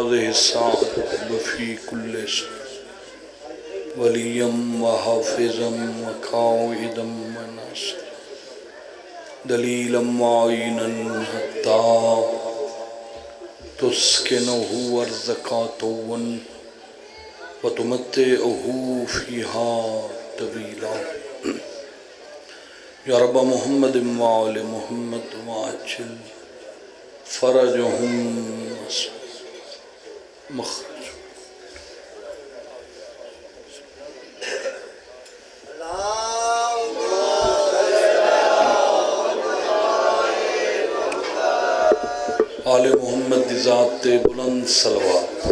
هذه الساعة وفي كل شيء وليا وحافظا وقائدا وناصرا دليلا معينا حتى تسكنه أرضك طوعا وتمتعه فيها طويلا یا رب محمد وآل محمد وعجل فرجهم مخرج آل محمد دی ذات بلند صلوات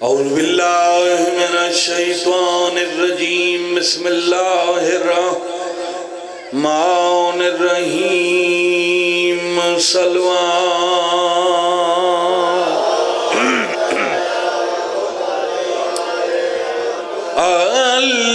اعوذ باللہ من الشیطان الرجیم بسم اللہ الرحمن الرحیم صلوات الحمدللہ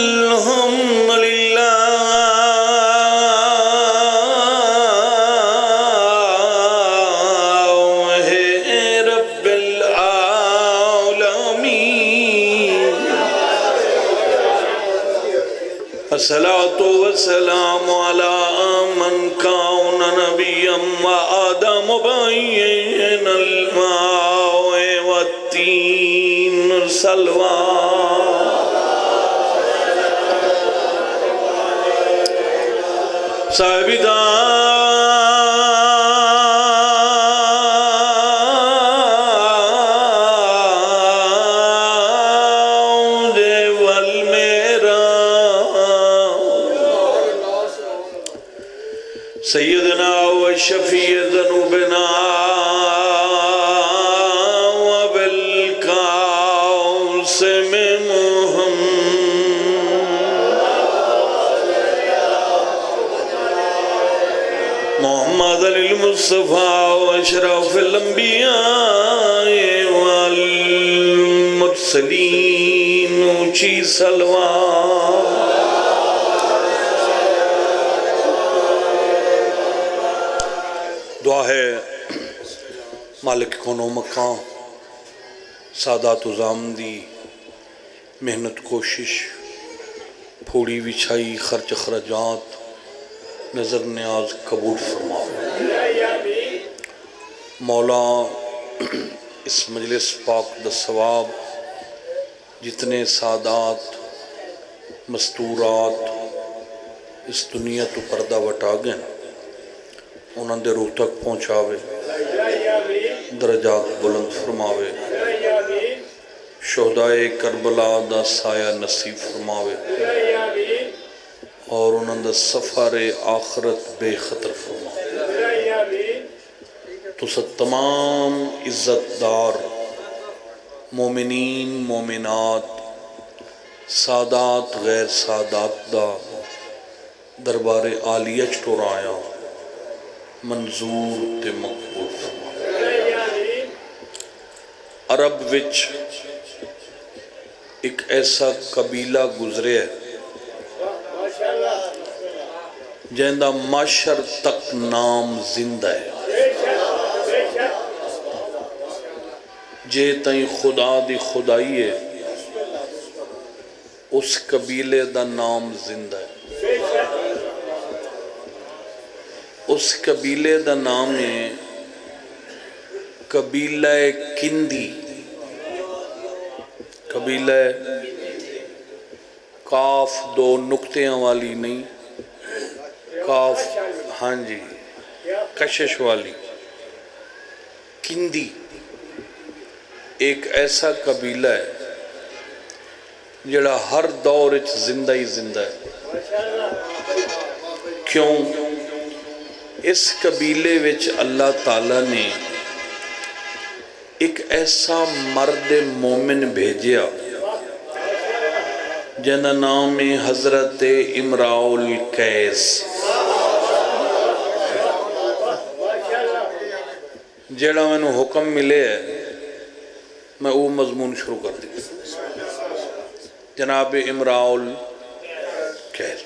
الصلاة والسلام على من كان نبيا وآدم بين الماء والتين صلوات صاحب سیدنا و شفیع ذنوبنا و بالقاسم محمد المصطفیٰ و اشرف الانبیاء والمرسلین اونچی صلوات دعا ہے مالک کون و مکان سادات و زامدی محنت کوشش پھوڑی وچھائی خرچ خرجات نظر نیاز قبول فرماؤ مولا اس مجلس پاک دا ثواب جتنے سادات مستورات اس دنیا تو پردہ وٹا گئے انہاں دے روح تک پہنچاوے درجات بلند فرماوے شہدائے کربلا دا سایہ نصیب فرماوے اور انہاں دا سفر آخرت بے خطر فرماوے تو سب تمام عزت دار مومنین مومنات سادات غیر سادات دا دربار عالیہ چٹور آیا منظور تے مقبول فرما عرب وچ ایک ایسا قبیلہ گزرے ہے جہندہ معاشر تک نام زندہ ہے جے تائیں خدا دی خدائی ہے اس قبیلے دا نام زندہ ہے اس قبیلے دا نام ہے قبیلہ کندی قبیلہ کاف دو نکتیاں والی نہیں کاف ہاں جی کشش والی کندی ایک ایسا قبیلہ ہے جڑا ہر دور زندہ ہی زندہ ہے کیوں اس قبیلے وچ اللہ تعالیٰ نے ایک ایسا مرد مومن بھیجیا جنہ نام حضرت امراء القیس جڑا میں نے حکم ملے ہے میں وہ مضمون شروع کر دی جناب امراء القیس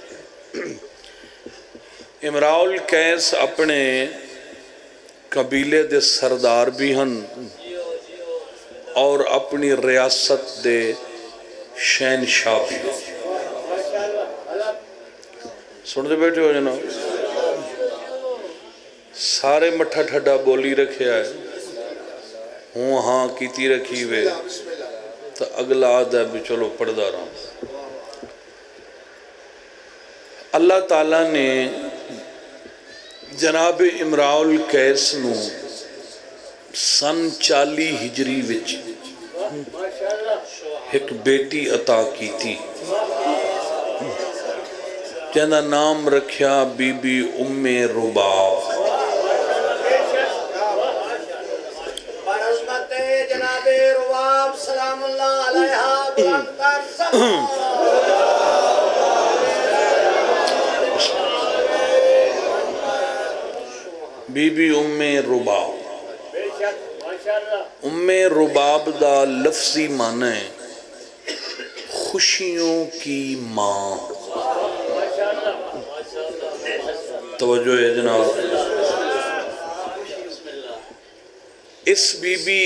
امراؤل قیس اپنے قبیلے دے سردار بھی ہن اور اپنی ریاست دے شہنشاہ بھی ہن. سنتے بیٹھے ہو جناب؟ سارے مٹھا ٹھڈا بولی رکھے آئے ہوں ہاں کیتی رکھی وے تو اگلا آدھا بھی چلو پڑھدا رہا. اللہ تعالیٰ نے جناب امراؤل قیس نو سن 40 ہجری وچ ایک بیٹی عطا کی تھی جنہ نام رکھیا بی بی ام رباب. جناب رباب سلام اللہ علیہ بی بی ام رباب. ام رباب دا لفظی معنی ہے خوشیوں کی ماں. توجہ ہے جناب. اس بی بی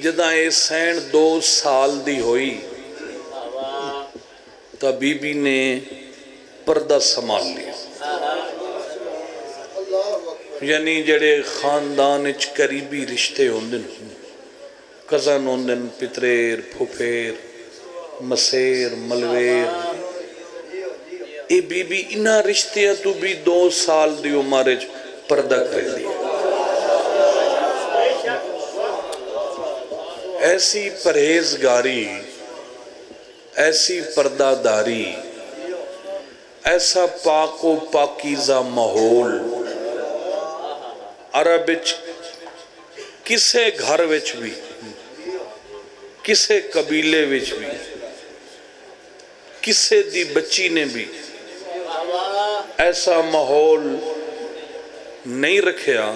جدہ اے سین 2 سال دی ہوئی تا بی بی نے پردہ سنبھال لیا. یعنی جڑے خاندان اچ قریبی رشتے ہوندن کزن ہوندن پتریر پھوپھیر مسیر ملویر اے بی بی انہا رشتیاں تو بھی 2 سال دی عمر اچ پردہ کر لیا. ایسی پرہیزگاری ایسی پردہ داری ایسا پاک و پاکیزہ ماحول عرب وچ کسے گھر وچ بھی کسے قبیلے وچ بھی کسے دی بچی نے بھی ایسا ماحول نہیں رکھیا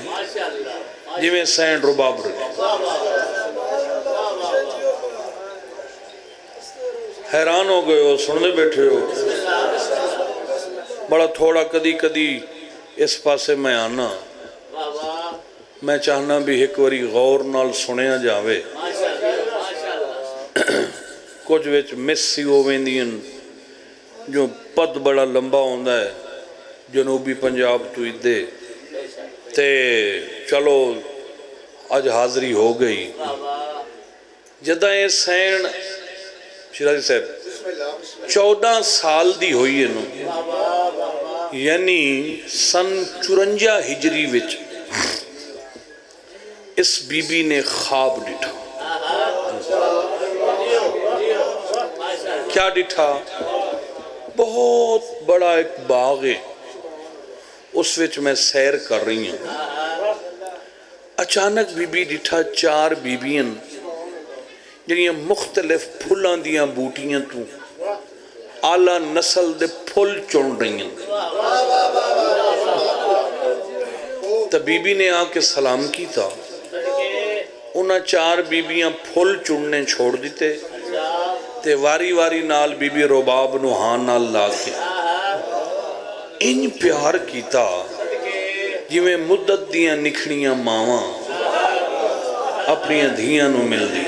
جی میں سین رباب رکھے. حیران ہو گئے ہو سننے بیٹھے ہو. بڑا تھوڑا کدی کدی اس پاسے میں آنا میں چاہنا بھی ایک واری غور نال سنیا جاوے. کچھ وچ مس سی ہو ویندین جو پد بڑا لمبا ہوندا ہے جنوبی پنجاب تو ادھے تے چلو آج حاضری ہو گئی. جدہ اے سین شیرازی صاحب 14 سال دی ہوئی ہے نو یعنی سن 54 ہجری وچ اس بی بی نے خواب ڈٹھا. کیا ڈٹھا؟ بہت بڑا ایک باغ ہے اس وچ میں سیر کر رہی ہوں. اچانک بی بی ڈٹھا 4 بیبیاں جنہیں مختلف پھلاں دیاں بوٹیاں تو اعلیٰ نسل دے پھل چن رہی ہیں. تو بی بی نے آ کے سلام کی تھا. انہاں 4 بیبیاں پھل چننے چھوڑ دیتے تے واری واری نال بی بی رباب نو ہاں نال لا کے ان پیار کیتا جی میں مدت دیاں نکھڑیاں ماواں اپنی دھیاں نو مل دی.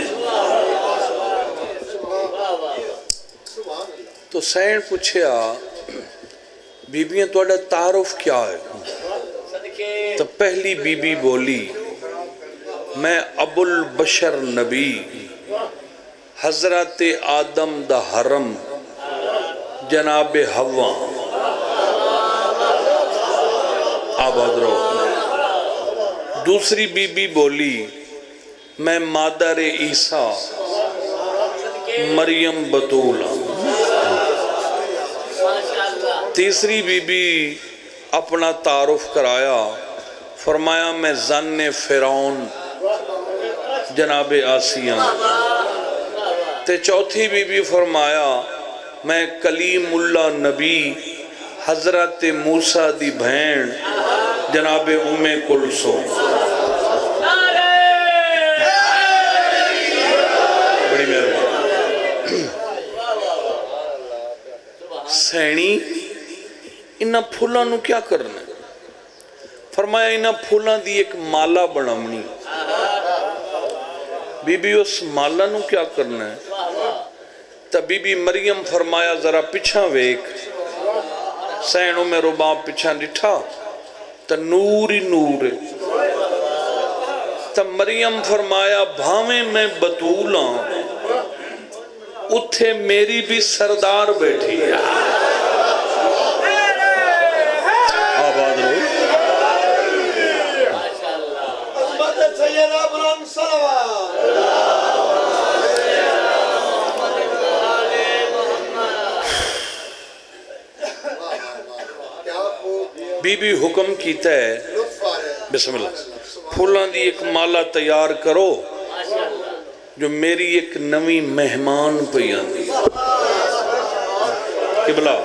تو سین پوچھیا بیبیاں توڑا تعارف کیا ہے؟ تو پہلی بی بی بولی میں ابو البشر نبی حضرت آدم دا حرم جناب حوا آباد رہو. دوسری بی بی بولی میں مادر عیسیٰ مریم بطولہ. تیسری بی بی اپنا تعارف کرایا فرمایا میں زن فرعون جناب آسیہ. تے چوتھی بی بی فرمایا میں کلیم اللہ نبی حضرت موسیٰ دی بھین جناب ام کلثوم. بڑی مہربانی. سینی انہاں پھلاں نو کیا کرنا ہے؟ فرمایا انہاں پھولاں دی ایک مالا بنامنی. بی بی اس مالا نو کیا کرنا ہے؟ تا بی بی مریم فرمایا ذرا پچھا ویک. سینوں میں رباب پچھا ڈٹھا تا نور ہی نور ہے. تا مریم فرمایا بھاویں میں بطولاں اتھے میری بھی سردار بیٹھی ہے. آباد رہو. عظمت سیدہ بلند صلوات. بی بی حکم کیتا ہے بسم اللہ پھولاں دی ایک مالا تیار کرو جو میری ایک نوی مہمان پہ آندی. قبلہ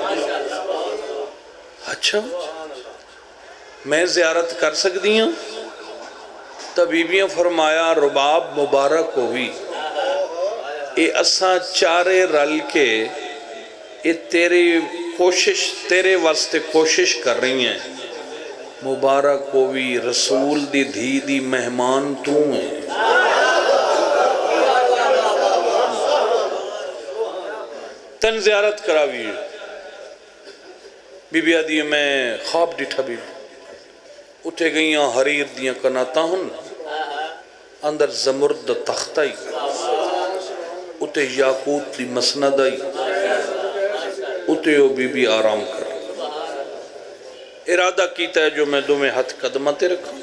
اچھا میں زیارت کر سکتی ہوں؟ تا بیبیاں فرمایا رباب مبارک ہوئی اے اساں چارے رل کے اے تیرے واسطے کوشش کر رہی ہیں. مبارک ہوئی رسول دی دھی دی مہمان تو ہیں. تن زیارت کراوی بی بی آدھی میں خواب ڈٹھا بی بی اٹھے گئیاں حریر دیاں کناتا ہن اندر زمرد تختہ ہی اٹھے یاقوت دی مسند آئی اٹھے او بی بی آرام کر. ارادہ کیتا ہے جو میں دو میں ہاتھ قدمہ تے رکھا.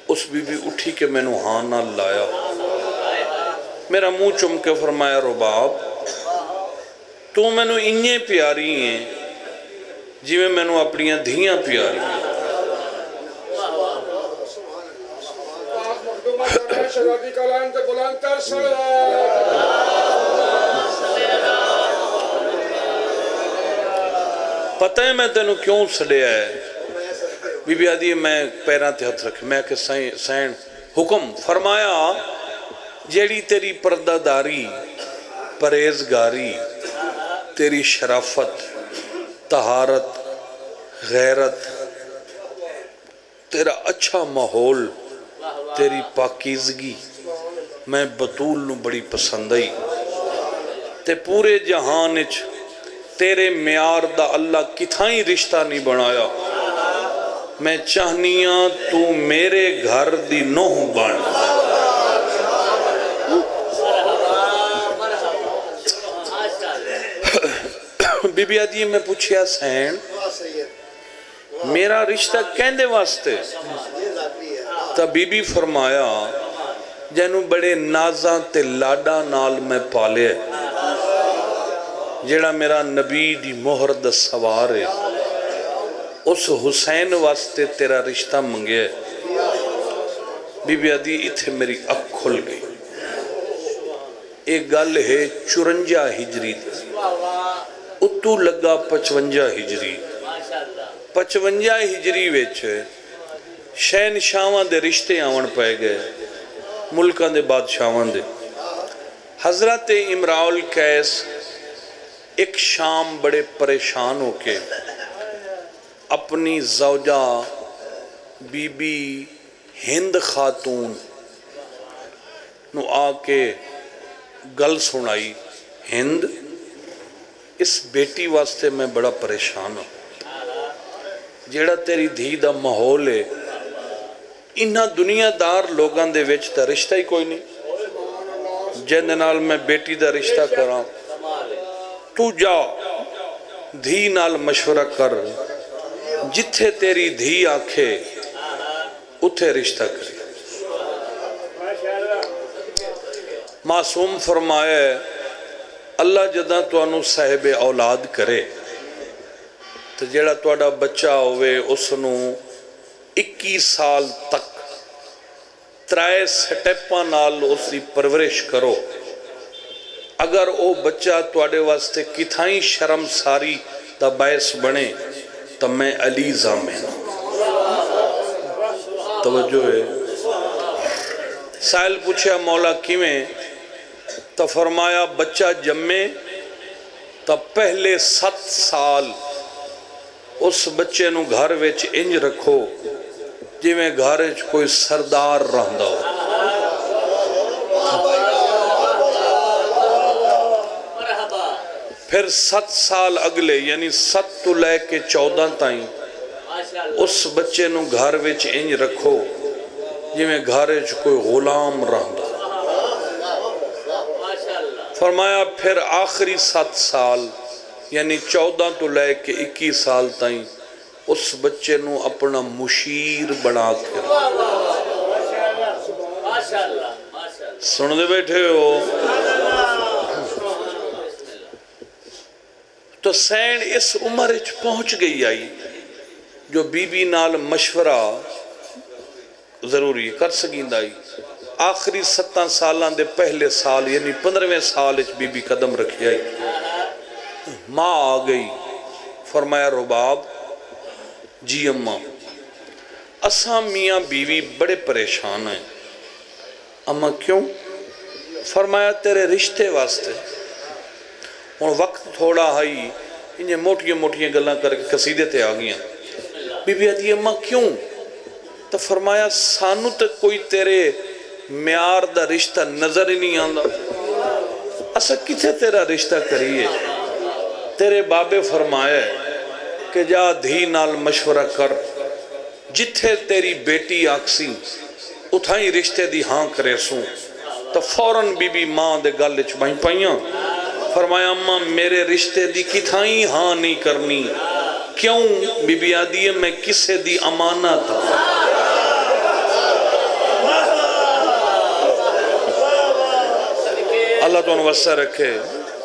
اس بی بی اٹھی کہ میں نو ہاں نہ لایا. میرا منہ چم کے فرمایا رباب تو میں نو انہیں پیاری ہیں جی میں نو اپنیاں دھیاں پیاری ہیں. پتہ ہے میں تینوں کیوں سڑیا ہے؟ بی بی آدھی میں پیران تے ہاتھ رکھے. میں کہ سین حکم فرمایا جیڑی تیری پردہ داری پرہیزگاری تیری شرافت طہارت غیرت تیرا اچھا ماحول تیری پاکیزگی میں بطول نو بڑی پسند آئی. تے پورے جہان اچ تیرے معیار دا اللہ کتھائیں رشتہ نہیں بنایا. میں چاہنیاں تو میرے گھر دی نوح بن. بی بی آدھی میں پوچھیا سین میرا رشتہ کہندے واسطے؟ تا بی بی فرمایا جنوں بڑے نازاں تے لاڈا نال میں پالے جیڑا میرا نبی دی مہر دا سوار ہے اس حسین واسطے تیرا رشتہ منگے. بی بی آدھی اتھے میری اکھ کھل گئی. ایک گل ہے 54 ہجری اتو لگا 55 ہجری. 55 ہجری ویچ شہنشاہاں دے رشتے آون پائے گئے ملکاں دے بادشاہاں دے. حضرت امراء القیس ایک شام بڑے پریشان ہو کے اپنی زوجہ بی بی ہند خاتون نو آ کے گل سنائی. ہند اس بیٹی واسطے میں بڑا پریشان ہوں. جیڑا تیری دھی دا ماحول ہے انہاں دنیا دار لوگاں دے وچ دا رشتہ ہی کوئی نہیں جن نال میں بیٹی دا رشتہ کراں. تو جا دھی نال مشورہ کر جتھے تیری دھی آکھے اتھے رشتہ کری. معصوم فرمائے اللہ جداں تو انو صاحب اولاد کرے تو جیڑا توڑا بچہ ہوئے اس نو 21 سال تک ترائے سٹیپاں نال اس دی پرورش کرو. اگر او بچہ توڑے واسطے کتھائیں شرم ساری دا باعث بنے تو میں علی ضامن. توجہ ہے. سائل پوچھا مولا کیویں؟ تو فرمایا بچہ جمے تو پہلے 7 سال اس بچے نو گھر ویچ انج رکھو جی میں گھر کوئی سردار رہندا ہو. پھر 7 سال اگلے یعنی 7 تو لے کے 14 تائیں اس بچے نو گھر وچ انج رکھو جی میں گھر کوئی غلام رہندا. فرمایا پھر آخری 7 سال یعنی 14 تو لے کے 21 سال تائیں اس بچے نو اپنا مشیر بنا کے. سن دے بیٹھے ہو. تو سین اس عمر پہنچ گئی آئی جو بی بی نال مشورہ ضروری کر سکیں آئی. آخری 7 سالان دے پہلے سال یعنی 15ویں سال بی بی قدم رکھی آئی. ماں آ گئی. فرمایا رباب جی اماں اساں میاں بیوی بڑے پریشان ہیں. اماں کیوں؟ فرمایا تیرے رشتے واسطے. اور وقت تھوڑا ہائی انہیں موٹیاں موٹیاں گلاں کر کے قصیدے تے آ گیا. بی بی آدھی اماں کیوں؟ تو فرمایا سانو تک کوئی تیرے معیار دا رشتہ نظر ہی نہیں آندا. اسا کتھے تیرا رشتہ کریے؟ تیرے بابے فرمایا کہ جا دھی نال مشورہ کر جتھے تیری بیٹی آکسی اتھائی رشتے دی ہاں کرے سوں. تو فوراں بی بی ماں دے گل چ بہیں پائیاں. فرمایا اماں میرے رشتے دی کتھائی ہاں نہیں کرنی. کیوں؟ بی بی آدھی ہے میں کسے دی امانت ہوں. اللہ تو انوسہ رکھے.